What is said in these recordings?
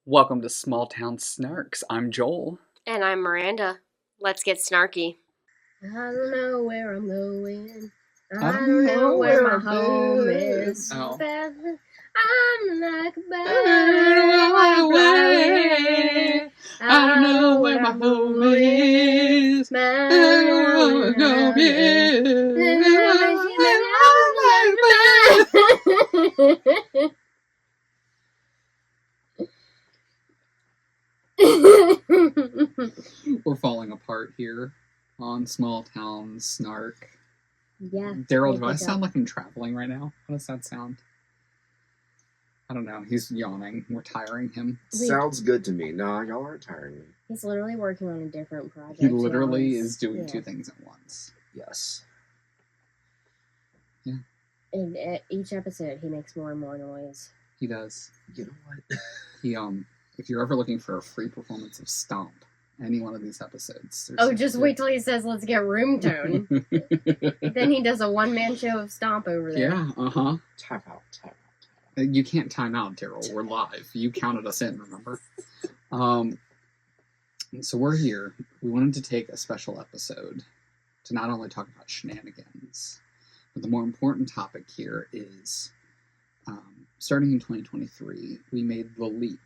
Welcome to Small Town Snarks. I'm Joel. And I'm Miranda. Let's get snarky. I don't know where I'm going. I don't know where my home is. Oh. I'm like a butterfly flying. I don't know where my home is. My home is. We're falling apart here on Small Town Snark. Yeah. Daryl, do I sound like I'm traveling right now? How does that sound? I don't know. He's yawning. We're tiring him. Sounds good to me. No, y'all aren't tiring me. He's literally working on a different project. He literally is doing two things at once. Yes. Yeah. And at each episode, he makes more and more noise. He does. You know what? He if you're ever looking for a free performance of Stomp, any one of these episodes. Just wait till he says, "Let's get room tone." Then he does a one-man show of Stomp over there. Yeah, uh-huh. Time out. You can't time out, Daryl. We're live. You counted us in, remember? So we're here. We wanted to take a special episode to not only talk about shenanigans, but the more important topic here is, starting in 2023, we made the leap.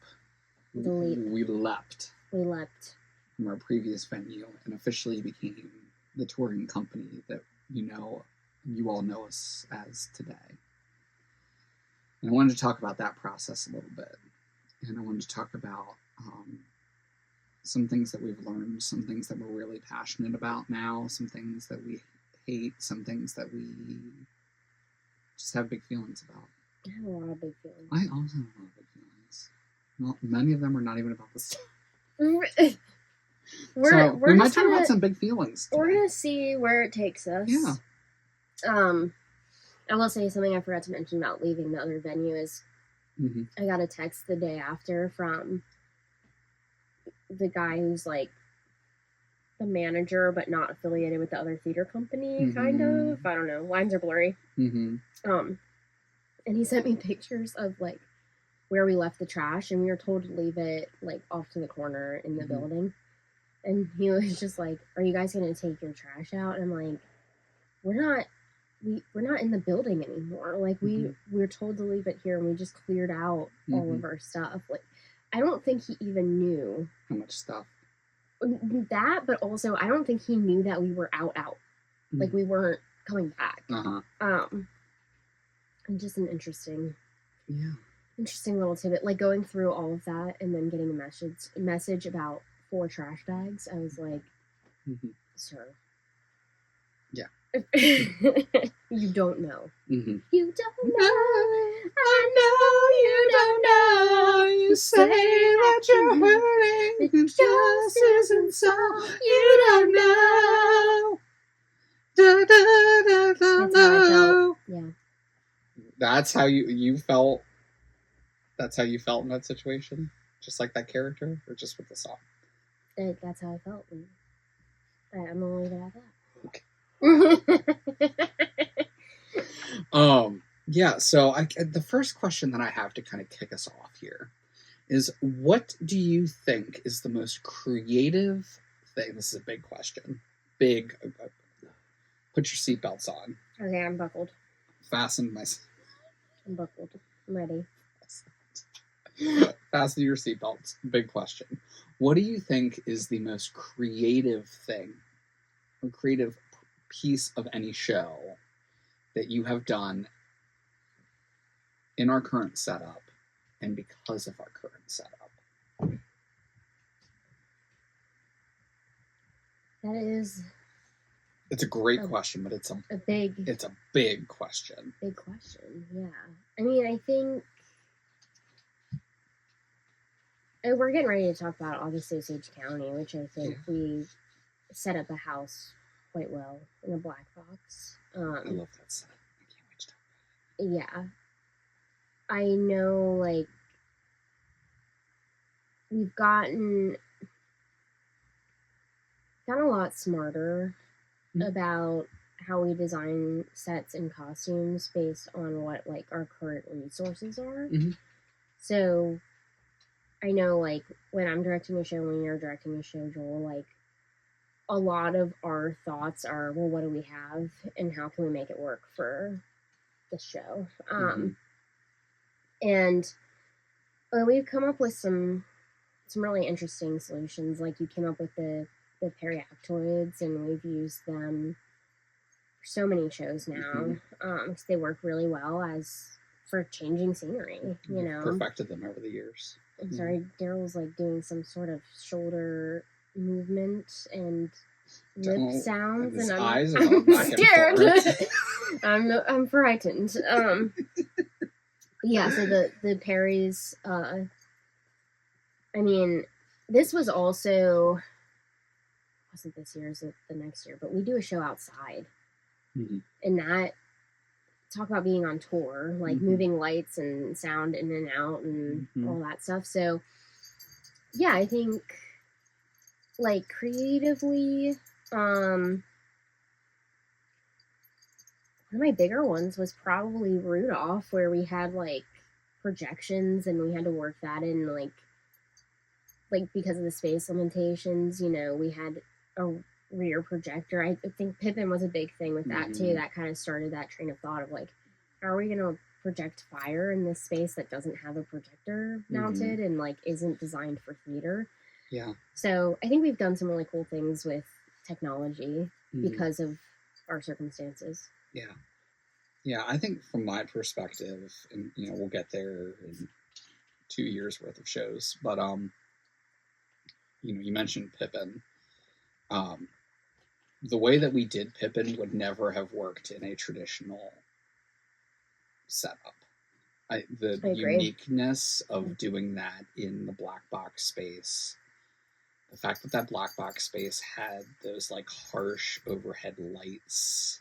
The leap. We leapt. We leapt. From our previous venue and officially became the touring company that you all know us as today. And I wanted to talk about that process a little bit. And I wanted to talk about some things that we've learned, some things that we're really passionate about now, some things that we hate, some things that we just have big feelings about. I have a lot of big feelings. I also have a lot of big feelings. Well, many of them are not even about this stuff. We might talk about some big feelings today. We're gonna see where it takes us. Yeah. I will say something I forgot to mention about leaving the other venue is I got a text the day after from the guy who's like the manager but not affiliated with the other theater company, kind of. I don't know. Lines are blurry. And he sent me pictures of like where we left the trash, and we were told to leave it like off to the corner in the building. And he was just like, "Are you guys gonna take your trash out?" And I'm like, we're not in the building anymore. Like we're told to leave it here, and we just cleared out all of our stuff. Like I don't think he even knew how much stuff. That, but also I don't think he knew that we were out. Like we weren't coming back. And just an interesting little tidbit. Like going through all of that and then getting a message about 4 trash bags. I was like, sir. Yeah. You don't know. You don't know. I know you don't know. You say that you're hurting. It just isn't so. You don't know. Da, da, da, da, That's how I felt. Yeah. That's how you felt. That's how you felt in that situation? Just like that character? Or just with the song? That's how I felt. I'm gonna leave it at that. Okay. So the first question that I have to kind of kick us off here is, what do you think is the most creative thing? This is a big question. Put your seatbelts on. Okay, I'm buckled. Fasten my... I'm buckled. I'm ready. Fasten your seatbelts. Big question. What do you think is the most creative thing, or creative piece of any show that you have done in our current setup and because of our current setup? That is... It's a great question, but it's a big question. Big question, yeah. I mean, I think we're getting ready to talk about obviously Osage County, which I think we set up a house quite well in a black box. I love that setup. I can't wait to talk about it. Yeah. I know, like, we've gotten a lot smarter about how we design sets and costumes based on what, like, our current resources are. So I know, like, when I'm directing a show, when you're directing a show, Joel, like, a lot of our thoughts are, well, what do we have, and how can we make it work for the show? And we've come up with some really interesting solutions. Like, you came up with the periactoids, and we've used them for so many shows now. Because they work really well as for changing scenery. You know, perfected them over the years. I'm sorry, Daryl's like doing some sort of shoulder movement and lip sounds, and I'm scared. I'm frightened. Yeah. So the Perrys. I mean, this was also wasn't this year, is it the next year? But we do a show outside, and that, talk about being on tour, like moving lights and sound in and out and all that stuff. So yeah, I think like creatively, one of my bigger ones was probably Rudolph, where we had like projections and we had to work that in, like because of the space limitations, you know, we had a rear projector. I think Pippin was a big thing with that too. That kind of started that train of thought of like, how are we going to project fire in this space that doesn't have a projector mounted and like isn't designed for theater? Yeah. So I think we've done some really cool things with technology because of our circumstances. Yeah. Yeah, I think from my perspective, and you know, we'll get there in 2 years worth of shows, but you know, you mentioned Pippin. The way that we did Pippin would never have worked in a traditional setup. The uniqueness of doing that in the black box space, the fact that black box space had those like harsh overhead lights,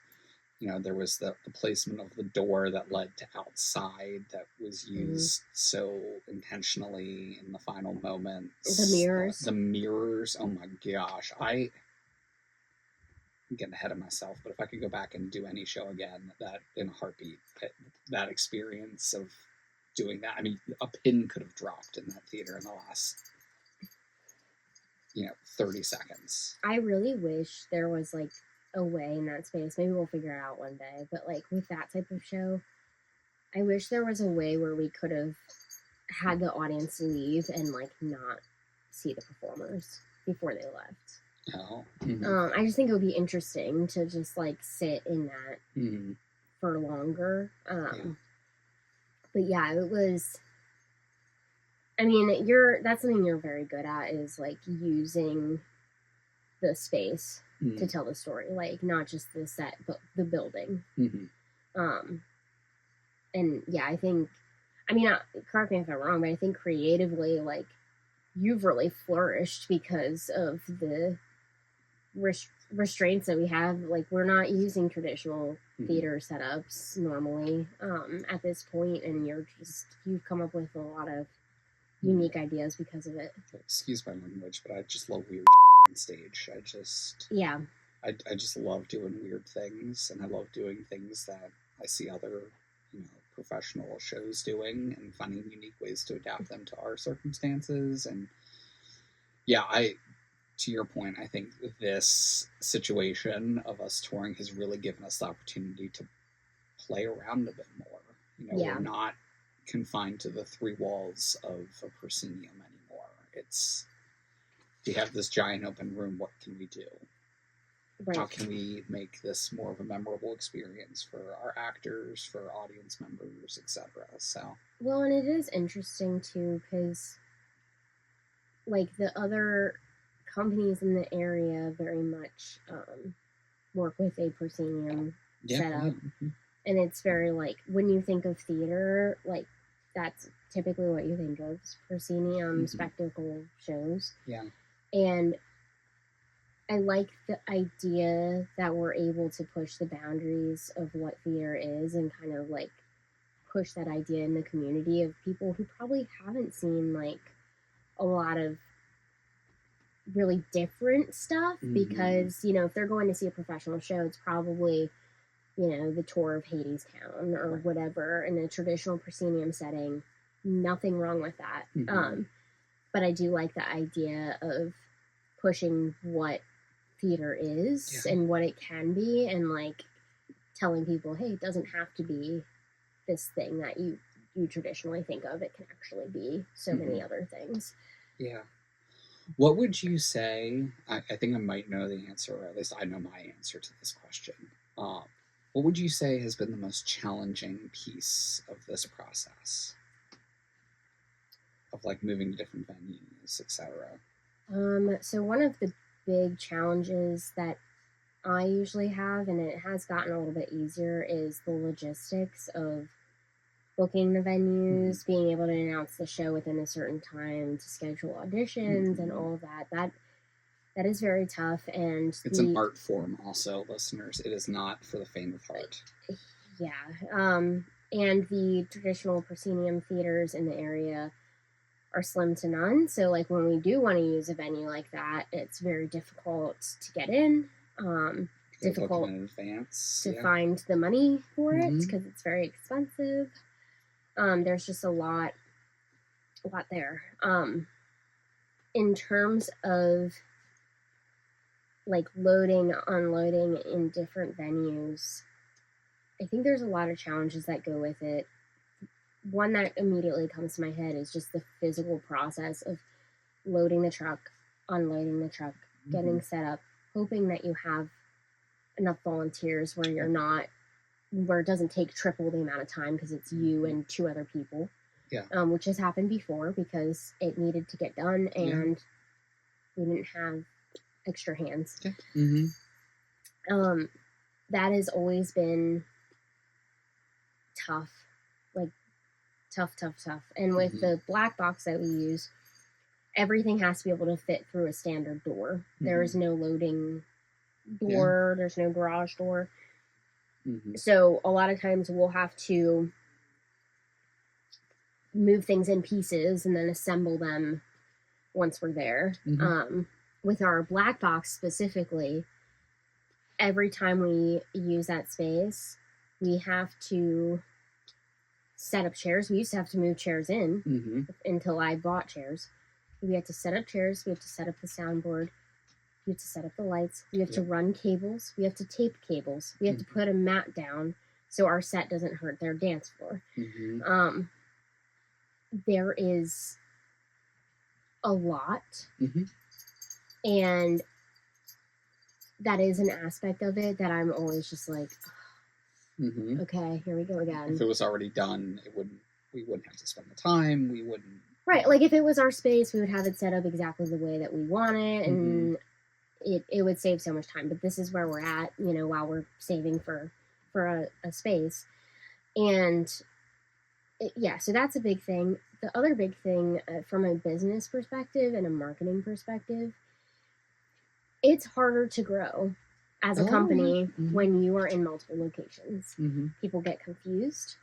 you know, there was the placement of the door that led to outside that was used so intentionally in the final moments. The mirrors, oh my gosh, I'm getting ahead of myself, but if I could go back and do any show again, that in a heartbeat, that experience of doing that, I mean, a pin could have dropped in that theater in the last, 30 seconds. I really wish there was like a way in that space. Maybe we'll figure it out one day, but like with that type of show, I wish there was a way where we could have had the audience leave and like not see the performers before they left. Oh. I just think it would be interesting to just like sit in that for longer. But yeah, it was. I mean, that's something you're very good at, is like using the space to tell the story, like not just the set, but the building. And yeah, I think. I mean, correct me if I'm wrong, but I think creatively, like you've really flourished because of the restraints that we have. Like, we're not using traditional theater setups normally at this point, and you've come up with a lot of unique ideas because of it. Excuse my language, but I just love weird on stage. I just love doing weird things, and I love doing things that I see other professional shows doing, and finding unique ways to adapt them to our circumstances. And yeah, to your point, I think this situation of us touring has really given us the opportunity to play around a bit more. We're not confined to the 3 walls of a proscenium anymore. It's, we have this giant open room, what can we do? Right. How can we make this more of a memorable experience for our actors, for audience members, etc.? So, well, and it is interesting too, because like the other companies in the area very much work with a proscenium setup, and it's very like, when you think of theater, like that's typically what you think of, proscenium spectacle shows. Yeah, and I like the idea that we're able to push the boundaries of what theater is, and kind of like push that idea in the community of people who probably haven't seen like a lot of really different stuff, because if they're going to see a professional show, it's probably the tour of Hadestown or whatever in a traditional proscenium setting. Nothing wrong with that. But I do like the idea of pushing what theater is and what it can be, and like telling people, hey, it doesn't have to be this thing that you traditionally think of. It can actually be so many other things. Yeah. What would you say, I think I might know the answer, or at least I know my answer to this question. What would you say has been the most challenging piece of this process? Of like moving to different venues, etc. So one of the big challenges that I usually have, and it has gotten a little bit easier, is the logistics of booking the venues, being able to announce the show within a certain time, to schedule auditions and all of that. That is very tough, and it's an art form also, listeners. It is not for the faint of heart. Yeah. And the traditional proscenium theaters in the area are slim to none. So like when we do want to use a venue like that, it's very difficult to get in. Difficult in advance to find the money for it because it's very expensive. There's just a lot there. In terms of like loading, unloading in different venues, I think there's a lot of challenges that go with it. One that immediately comes to my head is just the physical process of loading the truck, unloading the truck, getting set up, hoping that you have enough volunteers where it doesn't take triple the amount of time because it's you and 2 other people. Yeah. Which has happened before because it needed to get done and we didn't have extra hands. That has always been tough. Like tough. And with the black box that we use, everything has to be able to fit through a standard door. There is no loading door. There's no garage door. So a lot of times we'll have to move things in pieces and then assemble them once we're there. With our black box specifically, every time we use that space, we have to set up chairs. We used to have to move chairs in until I bought chairs. We had to set up chairs. We have to set up the soundboard. We have to set up the lights. We have to run cables. We have to tape cables. We have to put a mat down so our set doesn't hurt their dance floor. There is a lot. And that is an aspect of it that I'm always just like, okay, here we go again. If it was already done, we wouldn't have to spend the time. We wouldn't. Right, like if it was our space, we would have it set up exactly the way that we want it, and it would save so much time. But this is where we're at, while we're saving for a space. And so that's a big thing. The other big thing from a business perspective and a marketing perspective, it's harder to grow as a company when you are in multiple locations. People get confused.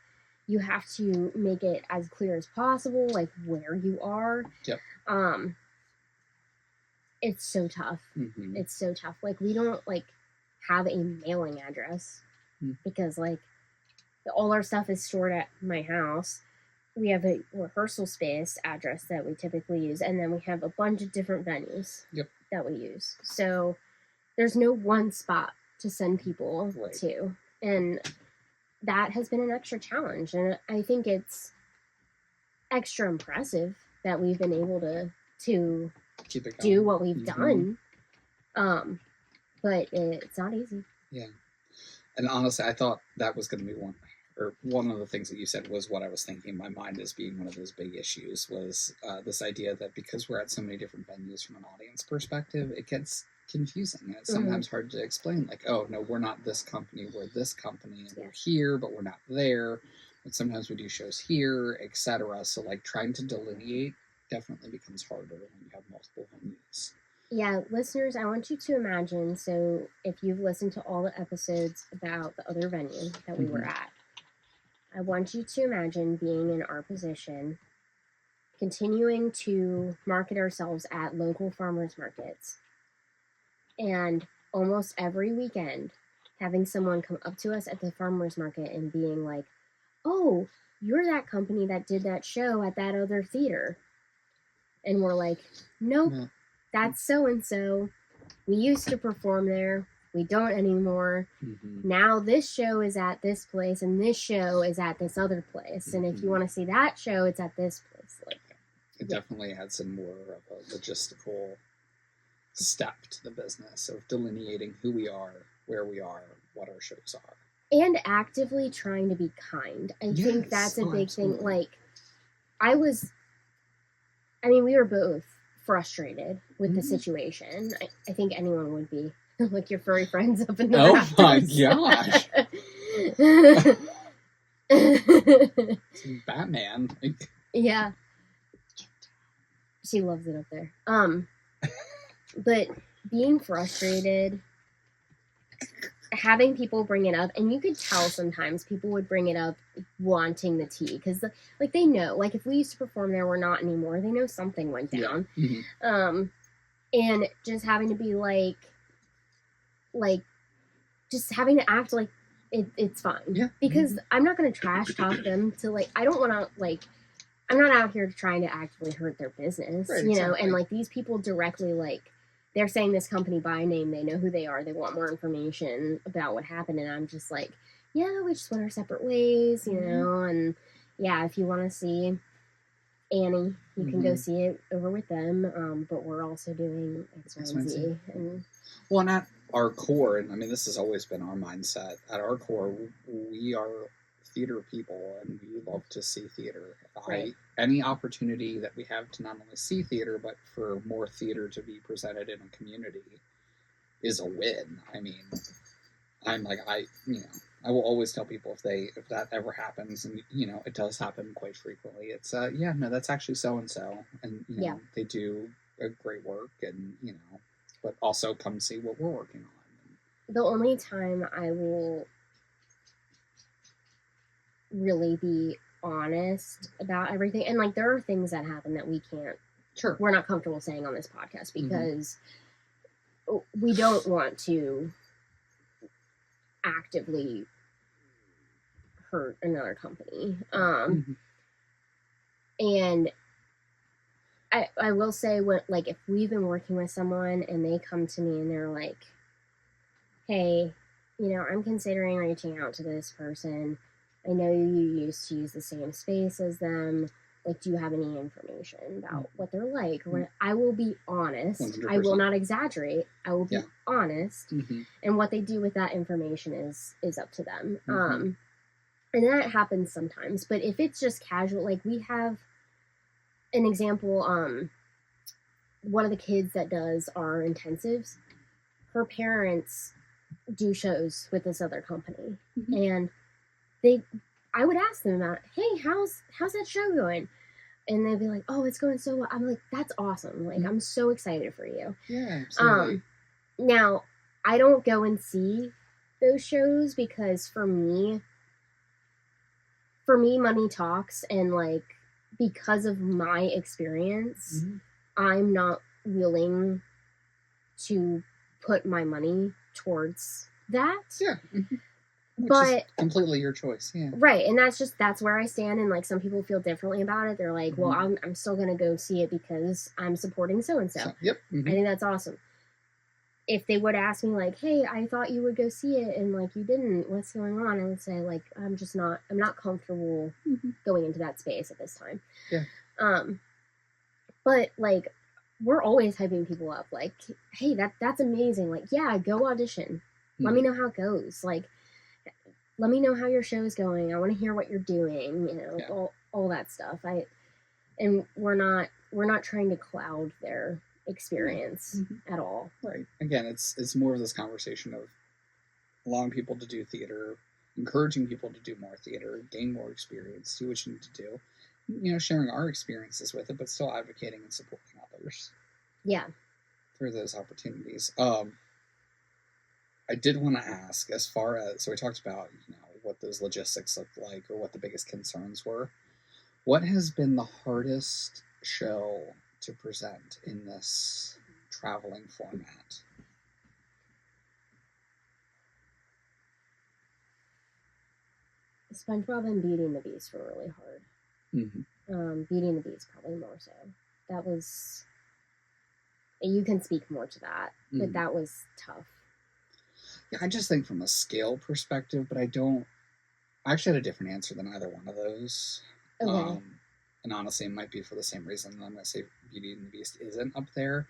You have to make it as clear as possible, like where you are. It's so tough. It's so tough. Like we don't have a mailing address because all our stuff is stored at my house. We have a rehearsal space address that we typically use, and then we have a bunch of different venues that we use. So there's no one spot to send people to. And that has been an extra challenge. And I think it's extra impressive that we've been able to do what we've done. But it's not easy. Yeah. And honestly, I thought that was going to be one of the things that you said was what I was thinking in my mind as being one of those big issues was this idea that because we're at so many different venues from an audience perspective, it gets confusing. And it's sometimes hard to explain, like, oh, no, we're not this company, we're this company, and we're here, but we're not there. But sometimes we do shows here, etc. So, trying to delineate definitely becomes harder when you have multiple venues. Yeah, listeners, I want you to imagine, so if you've listened to all the episodes about the other venue that we were at, I want you to imagine being in our position, continuing to market ourselves at local farmers markets, and almost every weekend having someone come up to us at the farmers market and being like, oh, you're that company that did that show at that other theater. and we're like, nope, Yeah. that's so and so. We used to perform there. We don't anymore. Mm-hmm. Now this show is at this place, and this show is at this other place. And if you want to see that show, it's at this place. Like, it definitely adds in more of a logistical step to the business of delineating who we are, where we are, what our shows are. And actively trying to be kind. I think that's a big thing. Like, we were both frustrated with the situation. I think anyone would be. Like your furry friends up in the rafters. My gosh. Batman. Yeah. She loves it up there. But being frustrated, having people bring it up, and you could tell sometimes people would bring it up wanting the tea, because like they know, like if we used to perform there, we're not anymore. They know something went down. Yeah. Mm-hmm. And just having to be like just having to act like it's fine. Yeah. Because mm-hmm. I'm not going to trash talk them to like, I don't want to like, I'm not out here trying to actively hurt their business, right, you know, exactly. and like these people directly, like they're saying this company by name, they know who they are, they want more information about what happened, and I'm just like, yeah, we just went our separate ways, you know, and yeah, if you want to see Annie, you can go see it over with them, but we're also doing X, Y, and Z. And well, and at our core, and I mean, this has always been our mindset, at our core, we are theater people, and we love to see theater. Right. Any opportunity that we have to not only see theater, but for more theater to be presented in a community is a win. I mean, I will always tell people if that ever happens, and you know, it does happen quite frequently. It's that's actually so and so, and you know, they do a great work, and you know, but also come see what we're working on. The only time I will really be honest about everything, and like there are things that happen that we're not comfortable saying on this podcast because we don't want to actively hurt another company. And I will say, like if we've been working with someone and they come to me and they're like, hey, you know, I'm considering reaching out to this person. I know you used to use the same space as them. Like, do you have any information about what they're like? I will be honest. 100%. I will not exaggerate. I will be honest. And what they do with that information is up to them. And that happens sometimes. But if it's just casual, like we have an example, one of the kids that does our intensives, her parents do shows with this other company, and I would ask them about, hey, how's that show going? And they'd be like, oh, it's going so well. I'm like, that's awesome. Like, I'm so excited for you. Yeah, absolutely. Now, I don't go and see those shows because for me, money talks, and like, because of my experience, I'm not willing to put my money towards that. Yeah. But is completely your choice. Yeah. Right. And that's where I stand. And like some people feel differently about it. They're like, well, I'm still going to go see it because I'm supporting so-and-so. Yep. I think that's awesome. If they would ask me like, hey, I thought you would go see it and like you didn't, what's going on? I would say like, I'm not comfortable going into that space at this time. Yeah. But like, we're always hyping people up. Like, hey, that's amazing. Like, yeah, go audition. Let me know how it goes. Like, let me know how your show is going. I want to hear what you're doing. You know, all that stuff. And we're not trying to cloud their experience at all. Right. Again, it's more of this conversation of allowing people to do theater, encouraging people to do more theater, gain more experience, do what you need to do. You know, sharing our experiences with it, but still advocating and supporting others. Yeah. Through those opportunities. I did want to ask, as far as, so we talked about, you know, what those logistics looked like or what the biggest concerns were. What has been the hardest show to present in this traveling format? SpongeBob and Beauty and the Beast were really hard. Beauty and the Beast probably more so. that was, you can speak more to that, but that was tough. Yeah, I just think from a scale perspective, but I actually had a different answer than either one of those. Okay. And honestly, it might be for the same reason I'm going to say Beauty and the Beast isn't up there.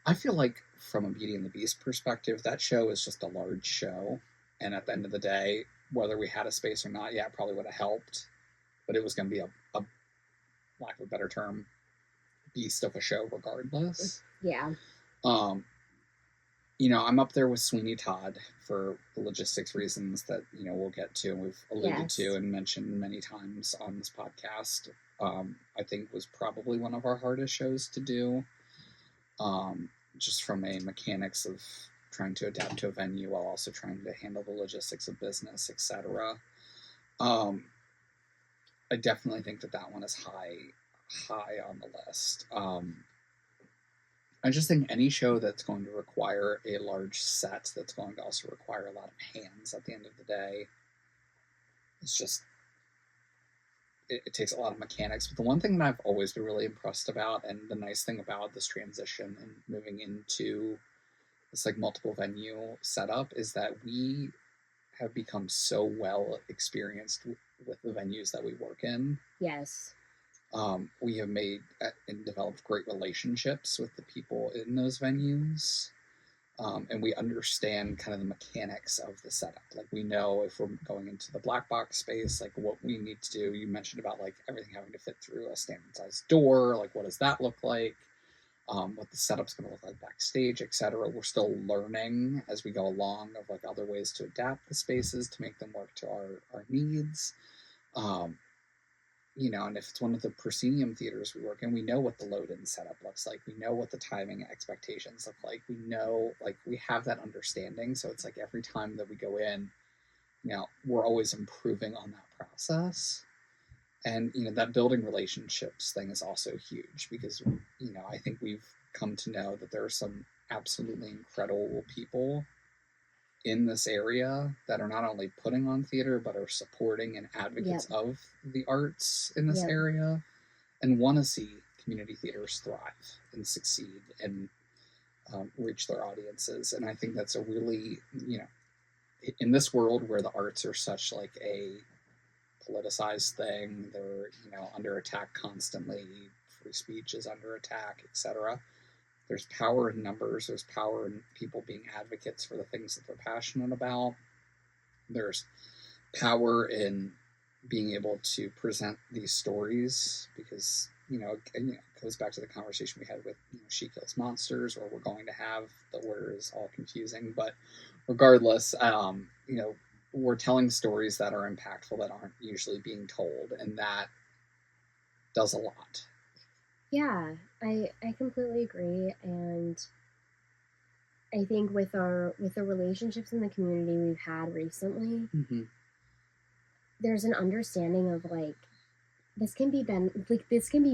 I feel like from a Beauty and the Beast perspective, that show is just a large show. And at the end of the day, whether we had a space or not, yeah, it probably would have helped. But it was going to be a lack of a better term, beast of a show regardless. Yeah. I'm up there with Sweeney Todd for logistics reasons that, we'll get to and we've alluded to and mentioned many times on this podcast. I think was probably one of our hardest shows to do. Just from a mechanics of trying to adapt to a venue while also trying to handle the logistics of business, etc. I definitely think that one is high on the list. I just think any show that's going to require a large set, that's going to also require a lot of hands at the end of the day, it's just, it takes a lot of mechanics. But the one thing that I've always been really impressed about, and the nice thing about this transition and moving into this like multiple venue setup, is that we have become so well experienced with the venues that we work in. Yes. We have made and developed great relationships with the people in those venues. And we understand kind of the mechanics of the setup. Like, we know if we're going into the black box space, like what we need to do. You mentioned about like everything having to fit through a standard size door. Like, what does that look like? What the setup's going to look like backstage, etc. We're still learning as we go along of like other ways to adapt the spaces to make them work to our needs. And if it's one of the proscenium theaters we work in, we know what the load-in setup looks like. We know what the timing expectations look like. We know, like, we have that understanding. So it's like every time that we go in, we're always improving on that process. And, that building relationships thing is also huge because, I think we've come to know that there are some absolutely incredible people in this area that are not only putting on theater but are supporting and advocates of the arts in this area and want to see community theaters thrive and succeed and reach their audiences. And I think that's a really, in this world where the arts are such like a politicized thing, they're under attack constantly, free speech is under attack, etc. There's power in numbers. There's power in people being advocates for the things that they're passionate about. There's power in being able to present these stories because, it goes back to the conversation we had with She Kills Monsters, or we're going to have. The order is all confusing. But regardless, we're telling stories that are impactful that aren't usually being told. And that does a lot. Yeah, I completely agree, and I think with the relationships in the community we've had recently, there's an understanding of like this can be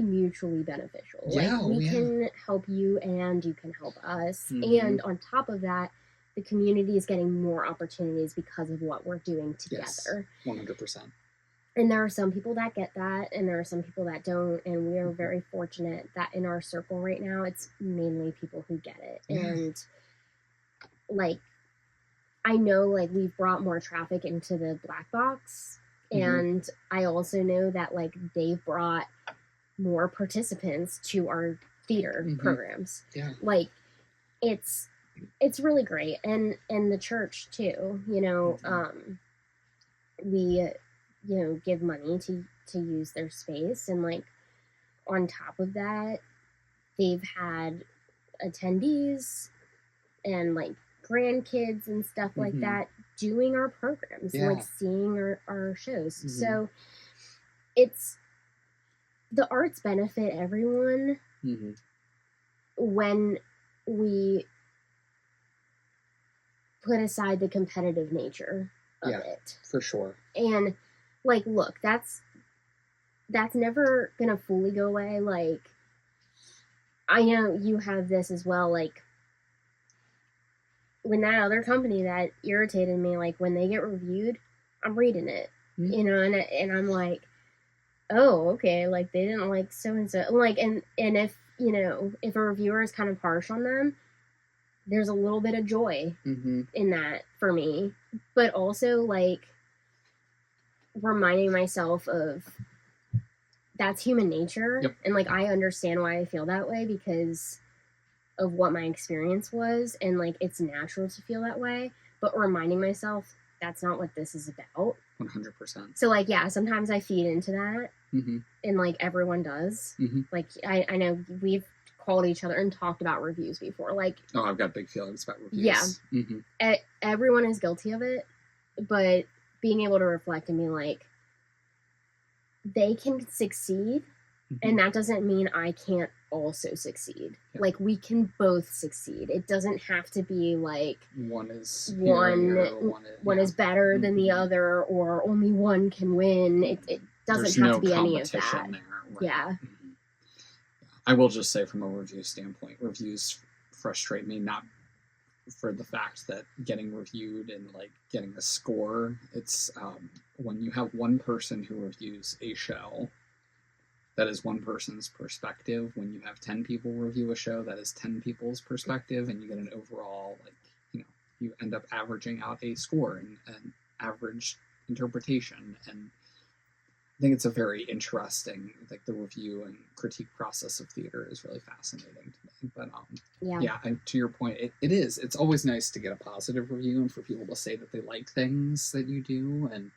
mutually beneficial. Yeah, like we can help you and you can help us, and on top of that, the community is getting more opportunities because of what we're doing together. Yes, 100%. And there are some people that get that, and there are some people that don't, and we are very fortunate that in our circle right now, it's mainly people who get it. Yeah. And, like, I know, like, we've brought more traffic into the black box, and I also know that, like, they've brought more participants to our theater programs. Yeah. Like, it's really great. And the church, too, we give money to use their space, and like on top of that, they've had attendees and like grandkids and stuff like that doing our programs, like seeing our shows. So it's the arts benefit everyone when we put aside the competitive nature of it. For sure. And like, look, that's never gonna fully go away. Like, I know you have this as well. Like, when that other company that irritated me, like when they get reviewed, I'm reading it, and I'm like, oh, okay, like they didn't like so and so. Like, and if you know, if a reviewer is kind of harsh on them, there's a little bit of joy in that for me. But also, like, reminding myself of that's human nature. Yep. And, like, I understand why I feel that way because of what my experience was. And, like, it's natural to feel that way. But reminding myself that's not what this is about. 100%. So, like, yeah, sometimes I feed into that. And, like, everyone does. Like, I know we've called each other and talked about reviews before. Like, oh, I've got big feelings about reviews. Yeah. Everyone is guilty of it. But being able to reflect and be like, they can succeed, and that doesn't mean I can't also succeed. Yeah. Like, we can both succeed. It doesn't have to be like one is better than the other, or only one can win. It doesn't have to be any of that. There, right? Yeah. I will just say, from a review standpoint, reviews frustrate me, not for the fact that getting reviewed and like getting a score. It's when you have one person who reviews a show, that is one person's perspective. When you have 10 people review a show, that is 10 people's perspective, and you get an overall, like, you know, you end up averaging out a score and an average interpretation. And I think it's a very interesting, like, the review and critique process of theater is really fascinating to me. But yeah, to your point, it is. It's always nice to get a positive review and for people to say that they like things that you do. And,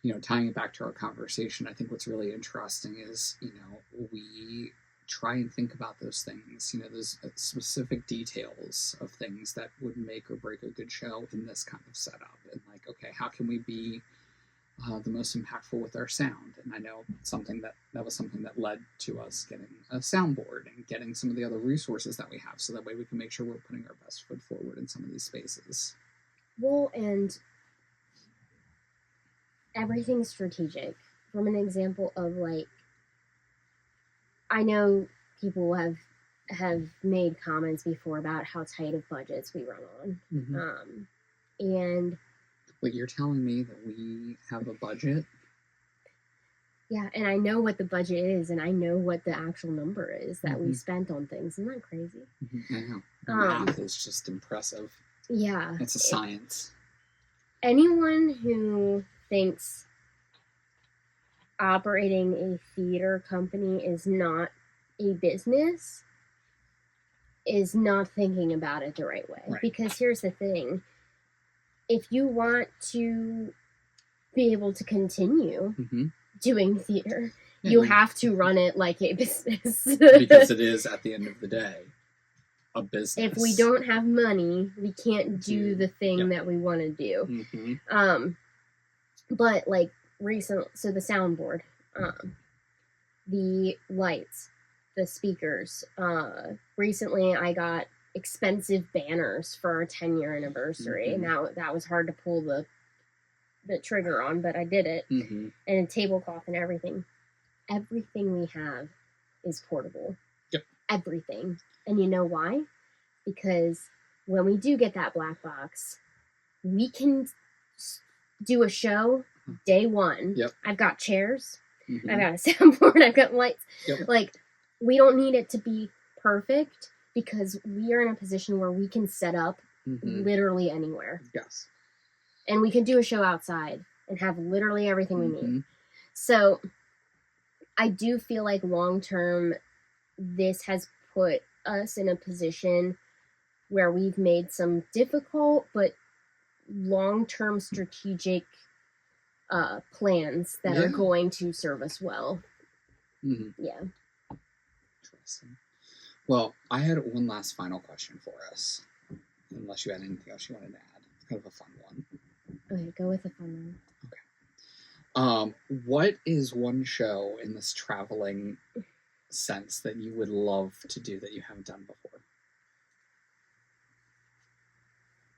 you know, tying it back to our conversation, I think what's really interesting is, you know, we try and think about those things, you know, those specific details of things that would make or break a good show in this kind of setup. And, like, okay, how can we be the most impactful with our sound? And I know that was something that led to us getting a soundboard and getting some of the other resources that we have, so that way we can make sure we're putting our best foot forward in some of these spaces. Well, and everything's strategic. From an example of, like, I know people have made comments before about how tight of budgets we run on. And wait, you're telling me that we have a budget? Yeah, and I know what the budget is, and I know what the actual number is that we spent on things. Isn't that crazy? I know. Math is just impressive. Yeah. It's a science. Anyone who thinks operating a theater company is not a business is not thinking about it the right way. Right. Because here's the thing. If you want to be able to continue doing theater, you have to run it like a business. Because it is, at the end of the day, a business. If we don't have money, we can't do the thing that we want to do. But, like, so the soundboard, the lights, the speakers. Recently, I got expensive banners for our 10-year anniversary. Now, that was hard to pull the trigger on, but I did it. And a tablecloth and everything. Everything we have is portable. Yep. Everything. And you know why? Because when we do get that black box, we can do a show day one. Yep. I've got chairs. I've got a soundboard. I've got lights. Yep. Like, we don't need it to be perfect because we are in a position where we can set up literally anywhere. Yes. And we can do a show outside and have literally everything we need. So I do feel like long-term, this has put us in a position where we've made some difficult but long-term strategic plans that are going to serve us well. Yeah. Interesting. Well, I had one last final question for us, unless you had anything else you wanted to add. It's kind of a fun one. Okay, go with the fun one. Okay. What is one show in this traveling sense that you would love to do that you haven't done before?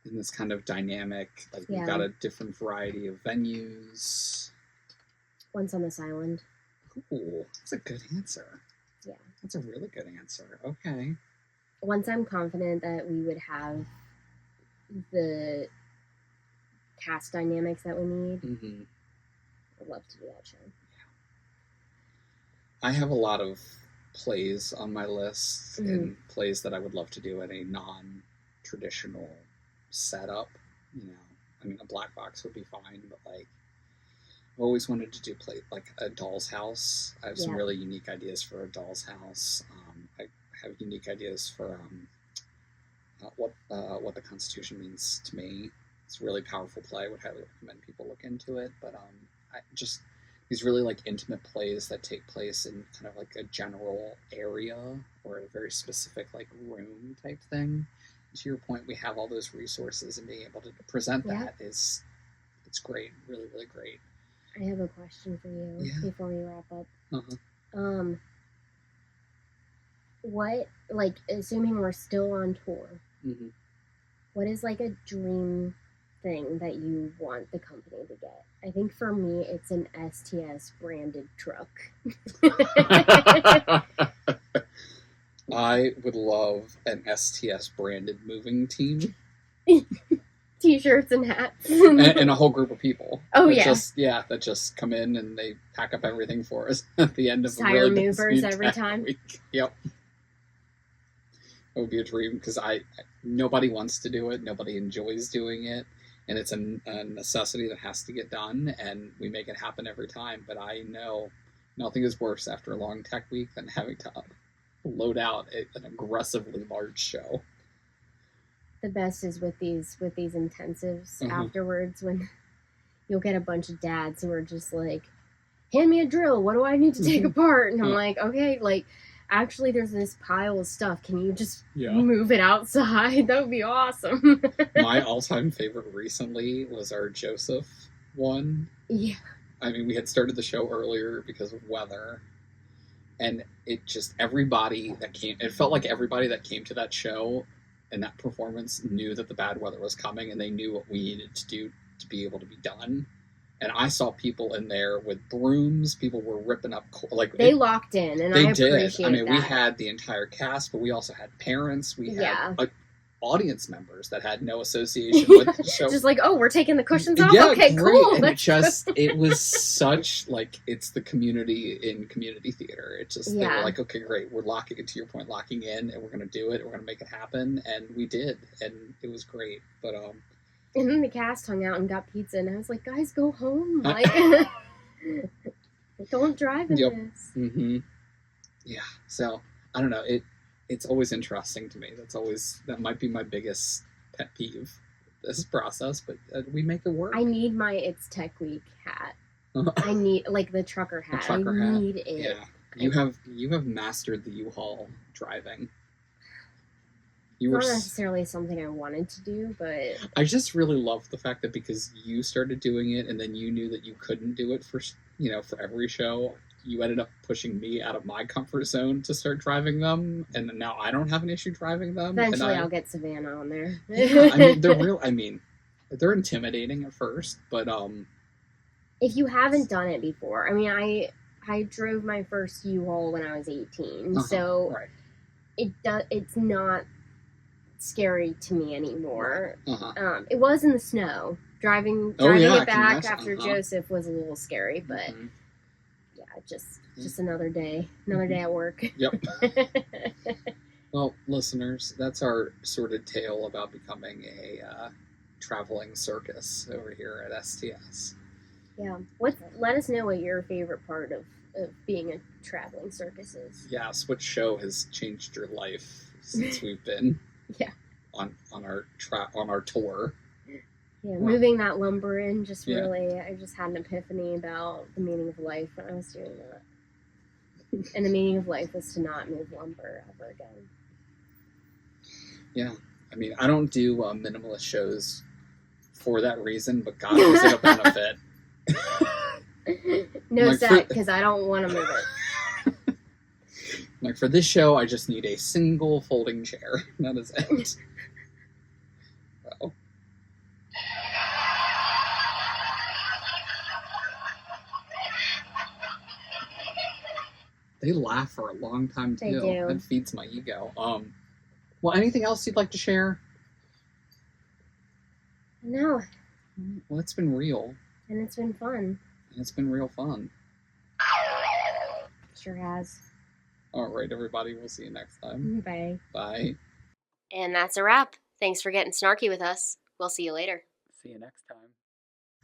In this kind of dynamic, like, we've got a different variety of venues. Once on this island. Ooh, that's a good answer. Yeah. That's a really good answer. Okay. Once I'm confident that we would have the cast dynamics that we need, I'd love to do that show. I have a lot of plays on my list and plays that I would love to do in a non-traditional setup. You know, I mean, a black box would be fine, but like, I've always wanted to do play like a doll's house. I have some really unique ideas for a doll's house. I have unique ideas for what the Constitution means to me. It's a really powerful play. I would highly recommend people look into it. But I just these really like intimate plays that take place in kind of like a general area or a very specific like room type thing. To your point, we have all those resources, and being able to present that it's great, really, really great. I have a question for you before we wrap up. What, like, assuming we're still on tour, what is like a dream thing that you want the company to get? I think for me, it's an STS branded truck. I would love an STS branded moving team. T-shirts and hats. and a whole group of people. Oh, that just come in and they pack up everything for us at the end of tire a really movers every time. Week. Yep. It would be a dream because nobody wants to do it. Nobody enjoys doing it. And it's a necessity that has to get done. And we make it happen every time. But I know nothing is worse after a long tech week than having to load out an aggressively large show. The best is with these intensives afterwards, when you'll get a bunch of dads who are just like, hand me a drill, what do I need to take apart? And I'm like, okay, like, actually there's this pile of stuff, can you just move it outside? That would be awesome. My all-time favorite recently was our Joseph one. Yeah. I mean, we had started the show earlier because of weather, and it felt like everybody that came to that show and that performance knew that the bad weather was coming, and they knew what we needed to do to be able to be done. And I saw people in there with brooms. People were ripping up they locked in, and I appreciate that. I mean, we had the entire cast, but we also had parents. We had audience members that had no association with the show. Just like, oh, we're taking the cushions off? Okay, great. Cool. And it was such, like, it's the community in community theater. It just, they were like, okay, great. We're locking in, and we're going to do it. And we're going to make it happen. And we did. And it was great. But, and then the cast hung out and got pizza. And I was like, guys, go home. Like, don't drive in this. Mm-hmm. Yeah. So, I don't know. It's always interesting to me. That might be my biggest pet peeve, this process, but we make it work. I need my It's Tech Week hat. I need, like, the trucker hat. I need it. Yeah. You have mastered the U-Haul driving. It's not necessarily something I wanted to do, but I just really love the fact that because you started doing it and then you knew that you couldn't do it for every show, you ended up pushing me out of my comfort zone to start driving them, and now I don't have an issue driving them. Eventually, I'll get Savannah on there. Yeah, I mean, they're intimidating at first, but if you haven't done it before, I mean, I drove my first U-Haul when I was 18, so it's not scary to me anymore. It was in the snow. Driving it back after Joseph was a little scary, but. Just another day at work. Yep. Well, listeners, that's our sordid tale about becoming a traveling circus over here at STS. Yeah. Let us know what your favorite part of being a traveling circus is. Yes, what show has changed your life since we've been on our tour. Yeah, moving that lumber in I just had an epiphany about the meaning of life when I was doing that. And the meaning of life was to not move lumber ever again. Yeah, I mean, I don't do minimalist shows for that reason, but God, is it a benefit? No set, because I don't want to move it. Like, for this show, I just need a single folding chair. That is it. Well. They laugh for a long time, too. They do. That feeds my ego. Well, anything else you'd like to share? No. Well, it's been real. And it's been fun. And it's been real fun. Sure has. All right, everybody. We'll see you next time. Bye. Bye. And that's a wrap. Thanks for getting snarky with us. We'll see you later. See you next time.